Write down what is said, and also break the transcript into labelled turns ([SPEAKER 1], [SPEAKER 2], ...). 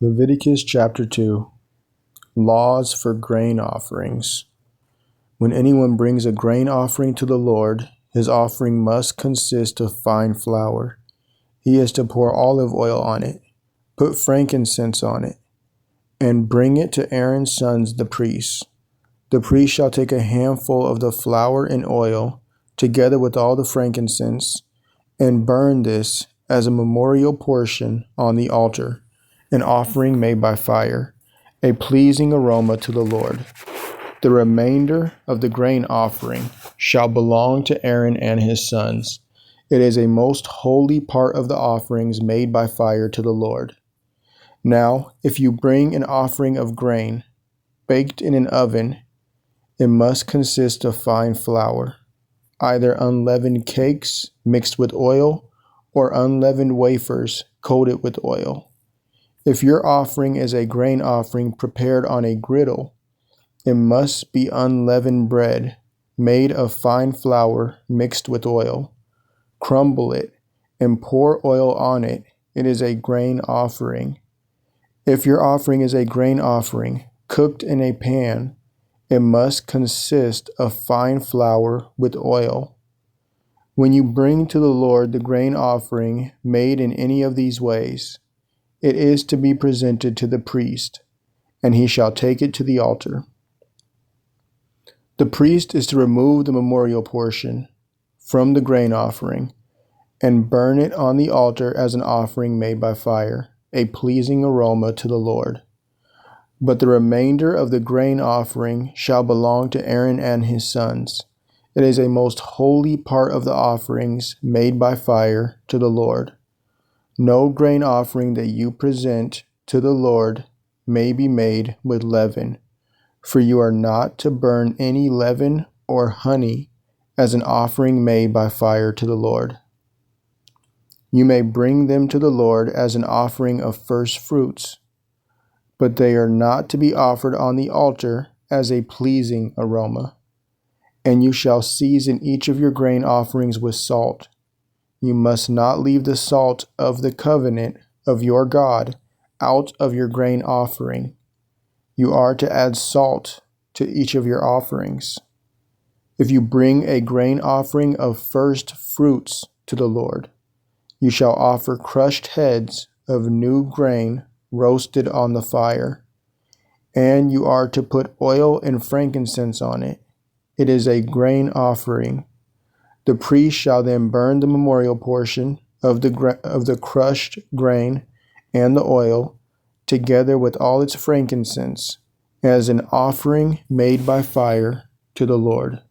[SPEAKER 1] Leviticus chapter 2. Laws for grain offerings. When anyone brings a grain offering to the Lord, his offering must consist of fine flour. He is to pour olive oil on it, put frankincense on it, and bring it to Aaron's sons the priests. The priest shall take a handful of the flour and oil, together with all the frankincense, and burn this as a memorial portion on the altar, an offering made by fire, a pleasing aroma to the Lord. The remainder of the grain offering shall belong to Aaron and his sons. It is a most holy part of the offerings made by fire to the Lord. Now, if you bring an offering of grain, baked in an oven, it must consist of fine flour, either unleavened cakes mixed with oil, or unleavened wafers coated with oil. If your offering is a grain offering prepared on a griddle, it must be unleavened bread, made of fine flour mixed with oil. Crumble it and pour oil on it. It is a grain offering. If your offering is a grain offering cooked in a pan, it must consist of fine flour with oil. When you bring to the Lord the grain offering made in any of these ways, it is to be presented to the priest, and he shall take it to the altar. The priest is to remove the memorial portion from the grain offering and burn it on the altar as an offering made by fire, a pleasing aroma to the Lord. But the remainder of the grain offering shall belong to Aaron and his sons. It is a most holy part of the offerings made by fire to the Lord. No grain offering that you present to the Lord may be made with leaven, for you are not to burn any leaven or honey as an offering made by fire to the Lord. You may bring them to the Lord as an offering of first fruits, but they are not to be offered on the altar as a pleasing aroma. And you shall season each of your grain offerings with salt. You must not leave the salt of the covenant of your God out of your grain offering. You are to add salt to each of your offerings. If you bring a grain offering of first fruits to the Lord, you shall offer crushed heads of new grain roasted on the fire, and you are to put oil and frankincense on it. It is a grain offering. The priest shall then burn the memorial portion of the crushed grain and the oil, together with all its frankincense, as an offering made by fire to the Lord.